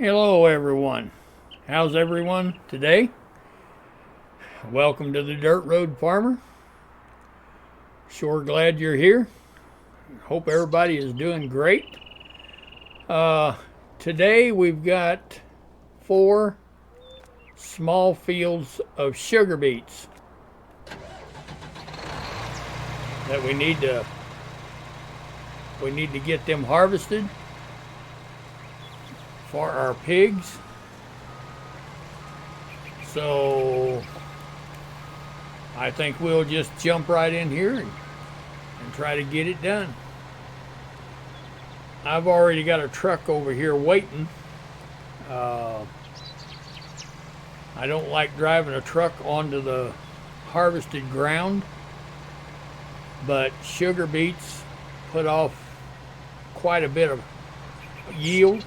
Hello everyone. How's everyone today? Welcome to the Dirt Road Farmer. Sure glad you're here. Hope everybody is doing great. Today we've got 4 small fields of sugar beets that we need to get them harvested for our pigs. So I think we'll just jump right in here and try to get it done. I've already got a truck over here waiting. I don't like driving a truck onto the harvested ground, but sugar beets put off quite a bit of yield.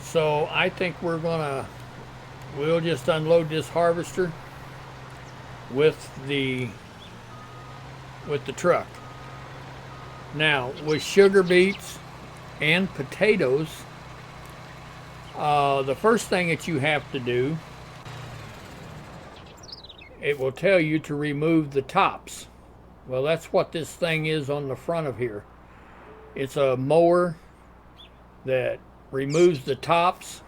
So I think we'll just unload this harvester with the truck. Now, with sugar beets and potatoes, the first thing that you have to do, it will tell you to remove the tops. Well, that's what this thing is on the front of here. It's a mower that removes the tops,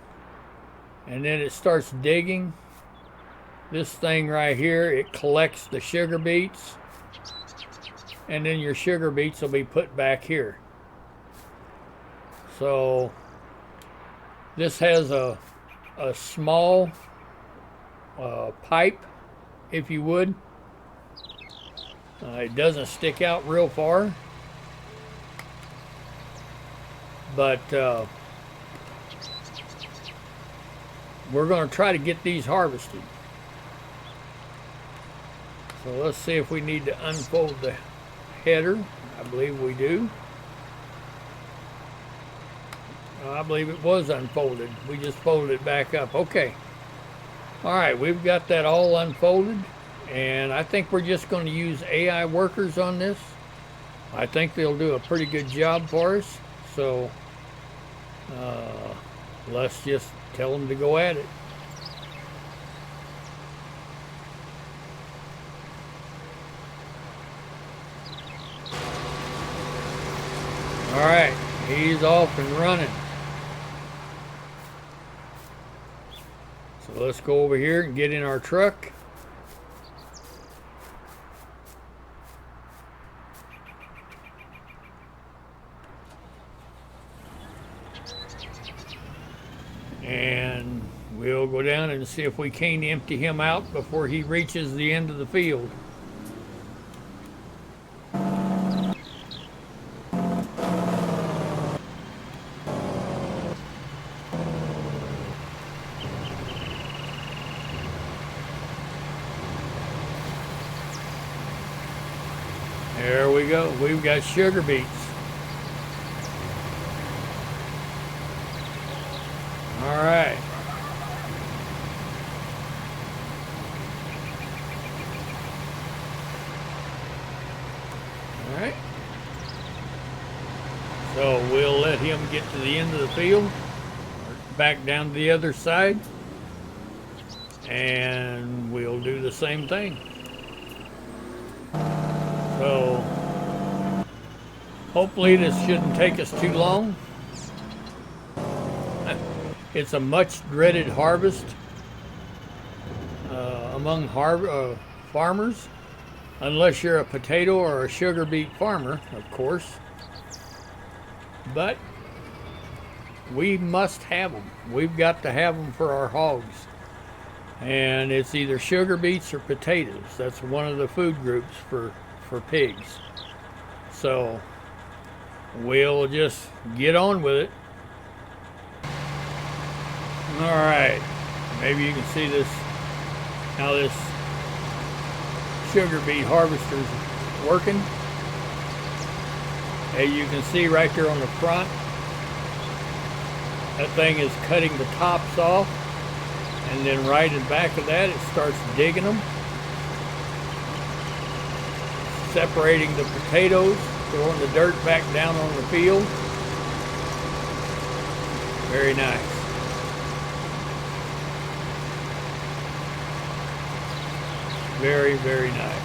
and then it starts digging. This thing right here, it collects the sugar beets, and then your sugar beets will be put back here. So this has a small pipe, if you would. It doesn't stick out real far, but we're going to try to get these harvested. So let's see if we need to unfold the header. I believe we do. I believe it was unfolded. We just folded it back up. Okay. All right, we've got that all unfolded, and I think we're just going to use AI workers on this. I think they'll do a pretty good job for us. So let's just tell them to go at it. All right, he's off and running. So let's go over here and get in our truck. And we'll go down and see if we can empty him out before he reaches the end of the field. There we go. We've got sugar beets. All right. All right. So we'll let him get to the end of the field, back down to the other side, and we'll do the same thing. So hopefully this shouldn't take us too long. It's a much dreaded harvest among farmers, unless you're a potato or a sugar beet farmer, of course. But we must have them. We've got to have them for our hogs. And it's either sugar beets or potatoes. That's one of the food groups for pigs. So we'll just get on with it. All right, maybe you can see this, how this sugar beet harvester's working. As you can see right there on the front, that thing is cutting the tops off, and then right in back of that it starts digging them, separating the potatoes, throwing the dirt back down on the field. Very nice. Very, very nice.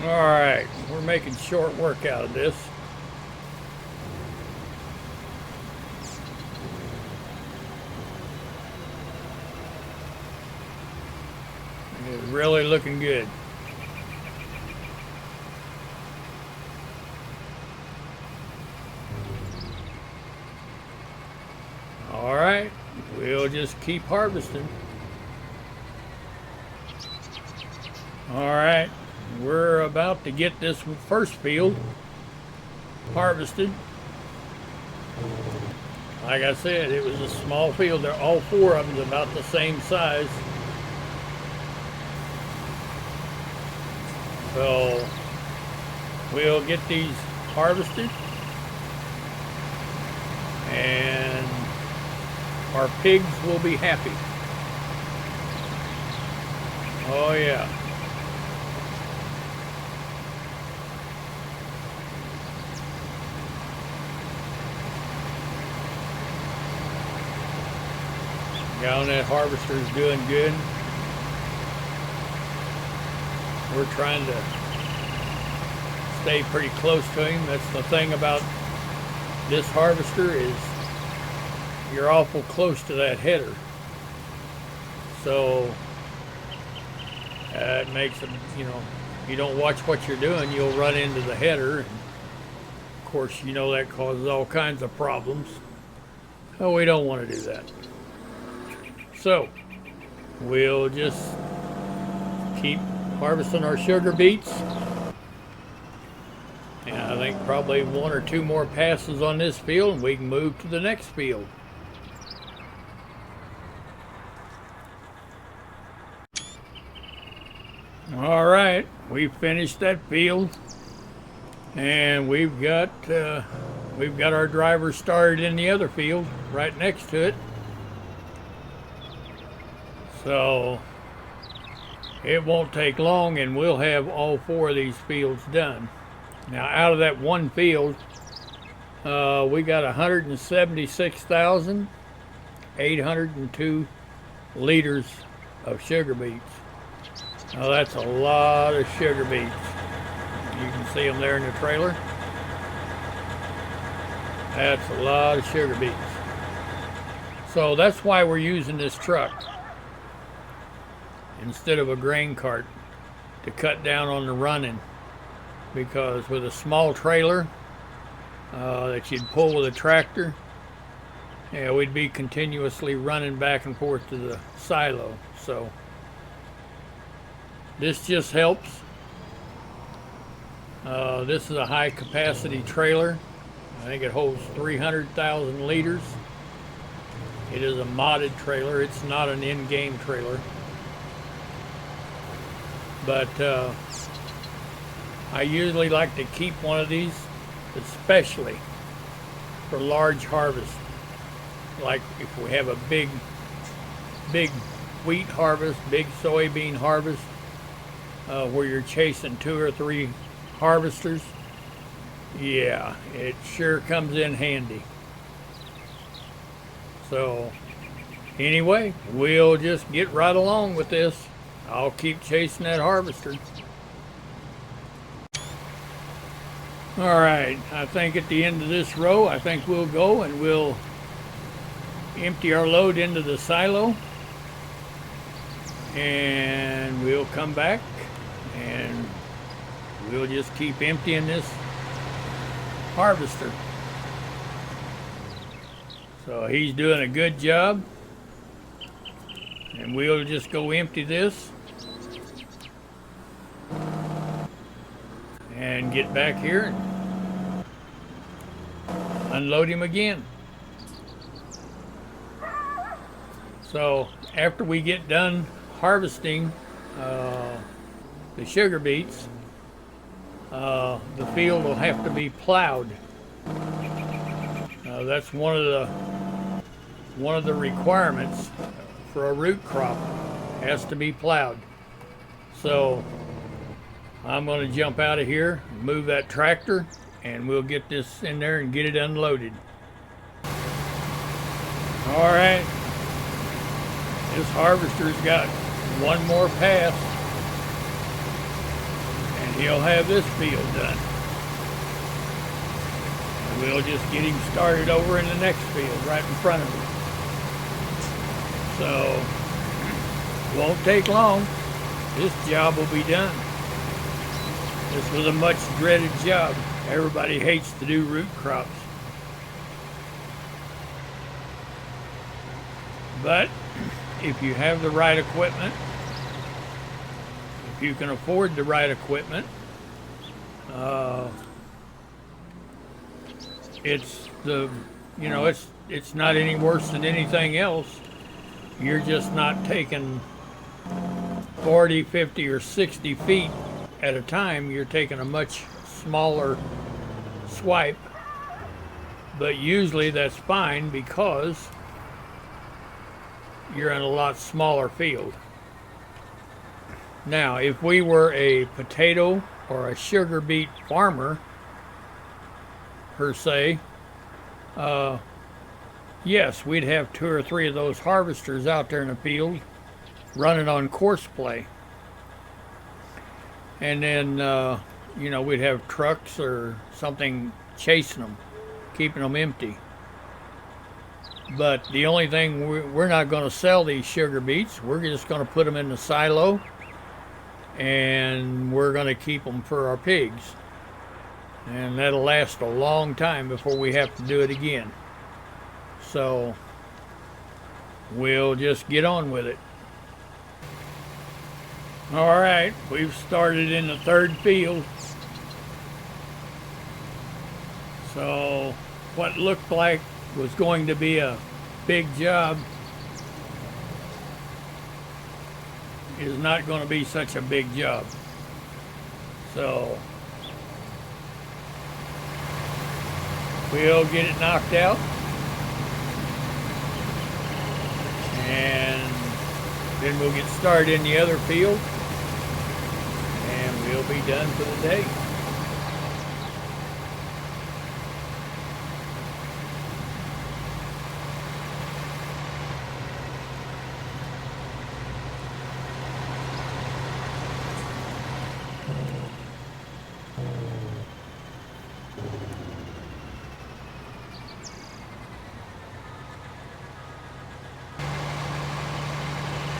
Alright, we're making short work out of this. It's really looking good. Alright, we'll just keep harvesting. Alright. We're about to get this first field harvested. Like I said, it was a small field. They're all four of them about the same size. So we'll get these harvested and our pigs will be happy. Oh yeah. Guy on that harvester is doing good. We're trying to stay pretty close to him. That's the thing about this harvester is you're awful close to that header. So it makes them, you don't watch what you're doing, you'll run into the header. And of course, that causes all kinds of problems. Oh, we don't want to do that. So we'll just keep harvesting our sugar beets. And I think probably one or two more passes on this field and we can move to the next field. All right, we finished that field and we've got our driver started in the other field right next to it. So it won't take long and we'll have all four of these fields done. Now out of that one field, we got 176,802 liters of sugar beets. Now that's a lot of sugar beets. You can see them there in the trailer. That's a lot of sugar beets. So that's why we're using this truck instead of a grain cart to cut down on the running, because with a small trailer that you'd pull with a tractor, we'd be continuously running back and forth to the silo. So this just helps. This is a high capacity trailer. I think it holds 300,000 liters. It is a modded trailer. It's not an in-game trailer. But I usually like to keep one of these, especially for large harvest. Like if we have a big wheat harvest, big soybean harvest, where you're chasing 2 or 3 harvesters, yeah, it sure comes in handy. So anyway, we'll just get right along with this. I'll keep chasing that harvester. All right, I think at the end of this row, I think we'll go and we'll empty our load into the silo and we'll come back and we'll just keep emptying this harvester. So he's doing a good job and we'll just go empty this and get back here. unload him again. So after we get done harvesting the sugar beets, the field will have to be plowed. That's one of the requirements for a root crop. It has to be plowed. So I'm going to jump out of here, move that tractor, and we'll get this in there and get it unloaded. All right, this harvester's got one more pass, and he'll have this field done. And we'll just get him started over in the next field right in front of him. So, won't take long. This job will be done. This was a much dreaded job. Everybody hates to do root crops. But if you have the right equipment, if you can afford the right equipment, it's not any worse than anything else. You're just not taking 40, 50, or 60 feet at a time. You're taking a much smaller swipe, but usually that's fine because you're in a lot smaller field. Now, if we were a potato or a sugar beet farmer, per se, yes, we'd have 2 or 3 of those harvesters out there in the field running on course play. And then, we'd have trucks or something chasing them, keeping them empty. But the only thing, we're not going to sell these sugar beets. We're just going to put them in the silo, and we're going to keep them for our pigs. And that'll last a long time before we have to do it again. So we'll just get on with it. All right, we've started in the 3rd field. So what looked like was going to be a big job is not going to be such a big job. So we'll get it knocked out, and then we'll get started in the other field, and we'll be done for the day.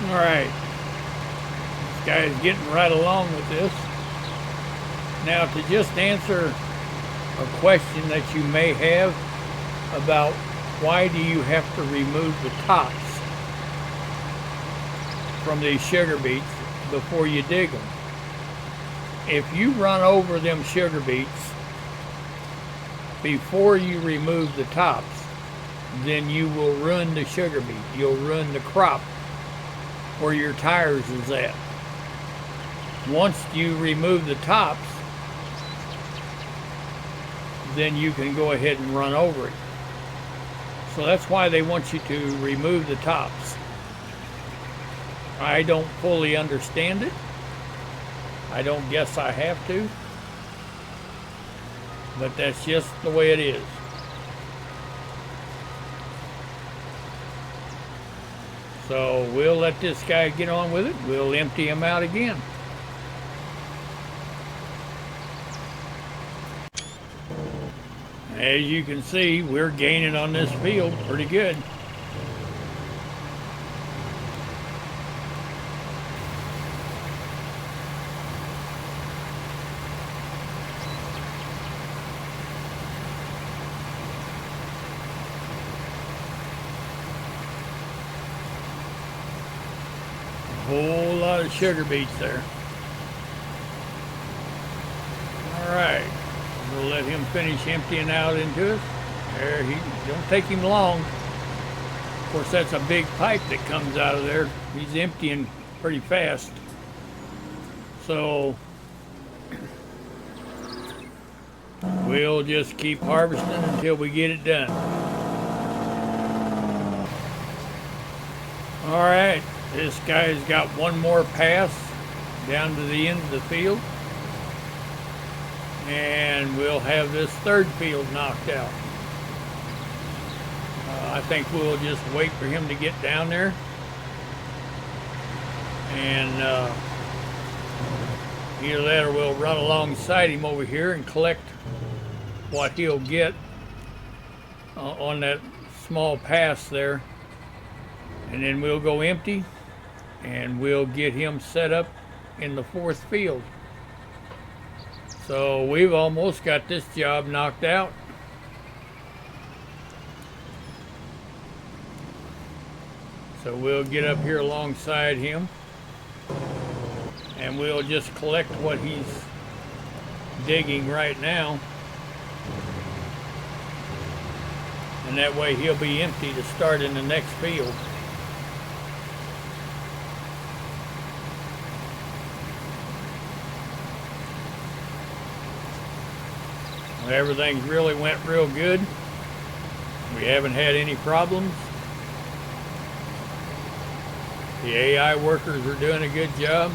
All right, this guy is getting right along with this. Now, to just answer a question that you may have about why do you have to remove the tops from these sugar beets before you dig them. If you run over them sugar beets before you remove the tops, then you will ruin the sugar beet. You'll ruin the crop where your tires is at. Once you remove the tops, then you can go ahead and run over it. So that's why they want you to remove the tops. I don't fully understand it. I don't guess I have to, but that's just the way it is. So we'll let this guy get on with it. We'll empty him out again. As you can see, we're gaining on this field pretty good. Whole lot of sugar beets there. All right, we'll let him finish emptying out into it. There, he don't take him long. Of course, that's a big pipe that comes out of there. He's emptying pretty fast. So we'll just keep harvesting until we get it done. All right, this guy's got one more pass down to the end of the field, and we'll have this third field knocked out. I think we'll just wait for him to get down there, and either that or we'll run alongside him over here and collect what he'll get on that small pass there, and then we'll go empty and we'll get him set up in the fourth field. So we've almost got this job knocked out. So we'll get up here alongside him and we'll just collect what he's digging right now. And that way he'll be empty to start in the next field. Everything really went real good. We haven't had any problems. The AI workers are doing a good job,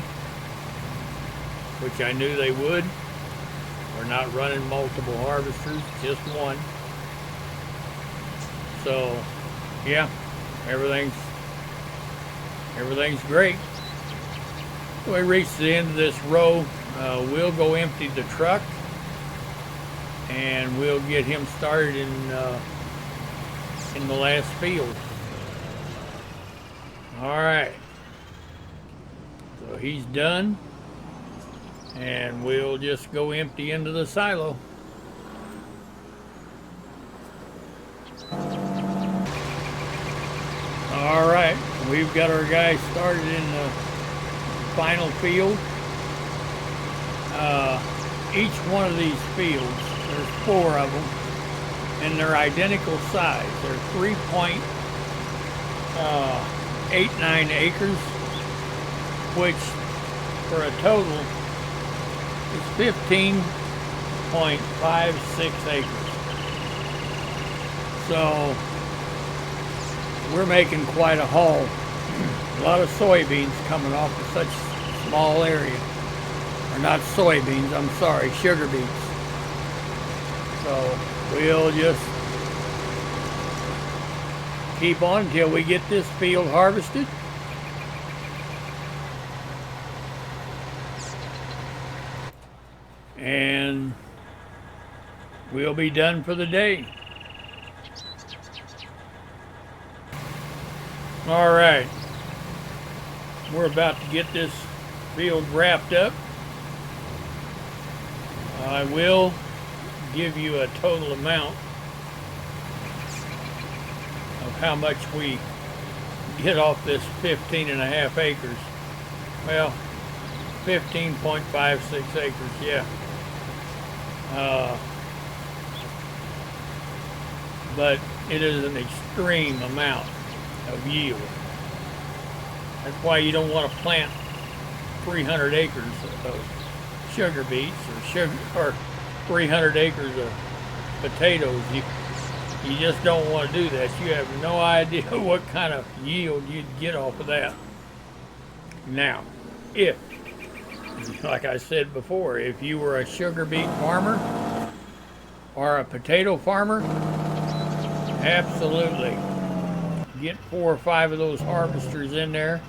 which I knew they would. We're not running multiple harvesters, just one. So, yeah, everything's great. When we reach the end of this row, we'll go empty the truck, and we'll get him started in the last field. All right, so he's done, and we'll just go empty into the silo. All right, we've got our guy started in the final field. Each one of these fields, there's 4 of them, and they're identical size. They're 3.89 acres, which for a total is 15.56 acres. So we're making quite a haul. A lot of soybeans coming off of such a small area. Or not soybeans, I'm sorry, sugar beets. So we'll just keep on until we get this field harvested. And we'll be done for the day. All right, we're about to get this field wrapped up. I will give you a total amount of how much we get off this 15.5 acres. Well, 15.56 acres, yeah. But it is an extreme amount of yield. That's why you don't want to plant 300 acres of sugar beets or 300 acres of potatoes. You just don't want to do that. You have no idea what kind of yield you'd get off of that. Now, if, like I said before, if you were a sugar beet farmer or a potato farmer, absolutely get 4 or 5 of those harvesters in there,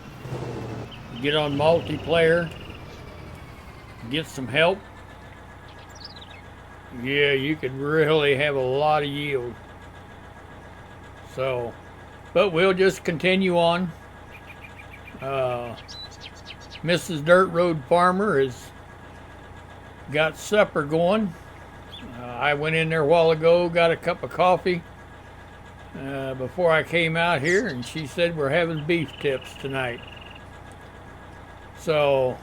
get on multiplayer, get some help. Yeah, you could really have a lot of yield. So, but we'll just continue on. Mrs. Dirt Road Farmer has got supper going. I went in there a while ago, got a cup of coffee before I came out here, and she said we're having beef tips tonight. So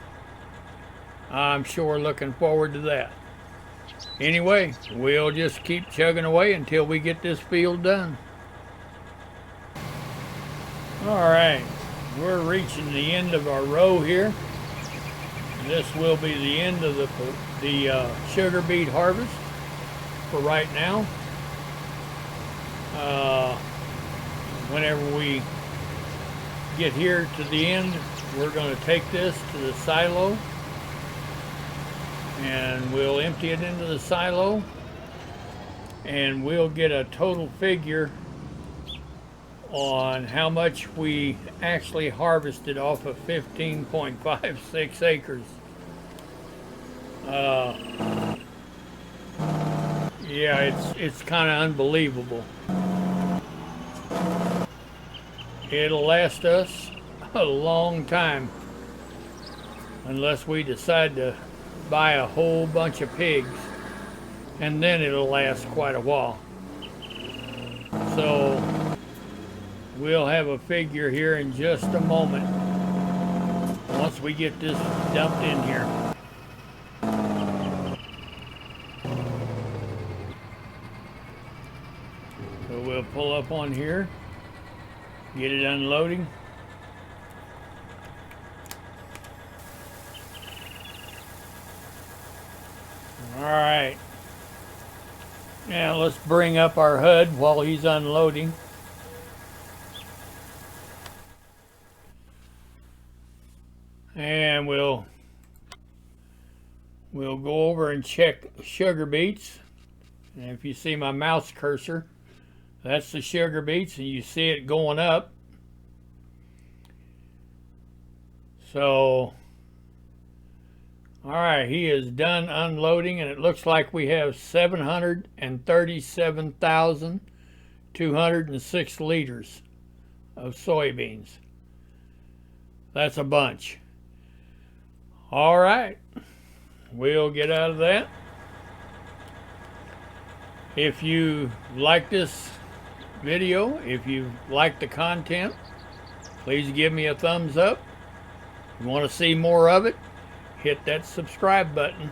I'm sure looking forward to that. anyway, we'll just keep chugging away until we get this field done. All right, we're reaching the end of our row here. This will be the end of the sugar beet harvest for right now. Whenever we get here to the end, we're going to take this to the silo and we'll empty it into the silo and we'll get a total figure on how much we actually harvested off of 15.56 acres. Yeah, it's kind of unbelievable. It'll last us a long time unless we decide to buy a whole bunch of pigs, and then it'll last quite a while. So we'll have a figure here in just a moment once we get this dumped in here. So we'll pull up on here, get it unloading. All right. Now let's bring up our HUD while he's unloading. And we'll go over and check sugar beets. And if you see my mouse cursor, that's the sugar beets, and you see it going up. So, all right, he is done unloading, and it looks like we have 737,206 liters of soybeans. That's a bunch. All right, we'll get out of that. If you like this video, if you like the content, please give me a thumbs up. If you want to see more of it, hit that subscribe button.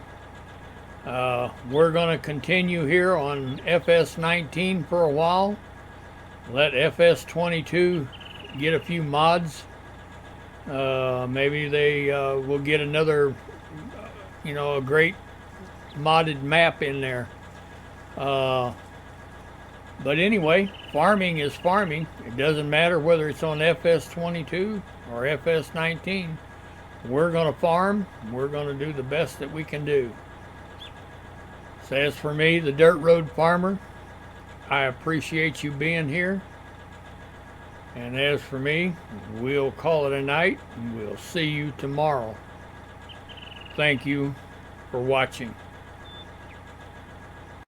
We're going to continue here on FS19 for a while. Let FS22 get a few mods. Maybe they will get another, a great modded map in there. But anyway, farming is farming. It doesn't matter whether it's on FS22 or FS19. We're going to farm. We're going to do the best that we can do. So as for me, the Dirt Road Farmer, I appreciate you being here. And as for me, we'll call it a night, and we'll see you tomorrow. Thank you for watching.